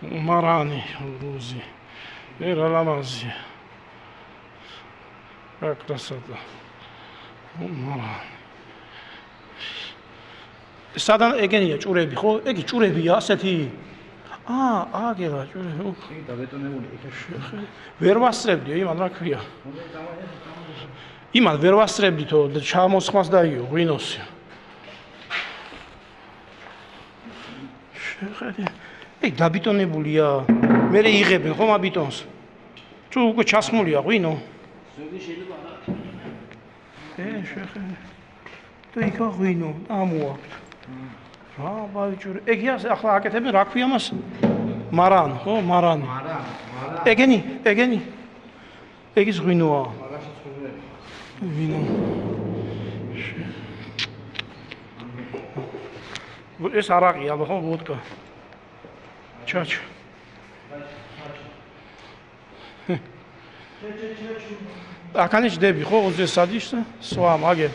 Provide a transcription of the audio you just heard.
Marani, Ruzi. Era lamazia. Как красота. Marani. Სადან ეგენია ჭურები, ხო? ეგი ჭურებია ასეთი. აგერა ჭურები. იგი დაბეტონებული იქ. ვერ ვასწრებდიო, იმან რა ქვია. იმან ვერ ვასწრებდითო, ჩამოსხმას დაიო, ღვინოსი. შეხედე. ეგ დაბეტონებულია. მე იღებენ ხომ აბიტონს. თუ უკვე ჩასმულია ღვინო. ზოგი შეიძლება არა. შეხედე. და იქა ღვინო, ამოაქვთ. ბავშვი, ეგია ახლა აკეთებენ რა ქვია მას? მარან, ხო, მარან. ეგენი. ეგის ღვინოა. მაგაშიც ხვდები. ღვინო. ეს არაყი ალბათ ხო ვოდკა. ჩაჩ. აქანი ჯდები ხო 20 სადიშს? სვა მაგე.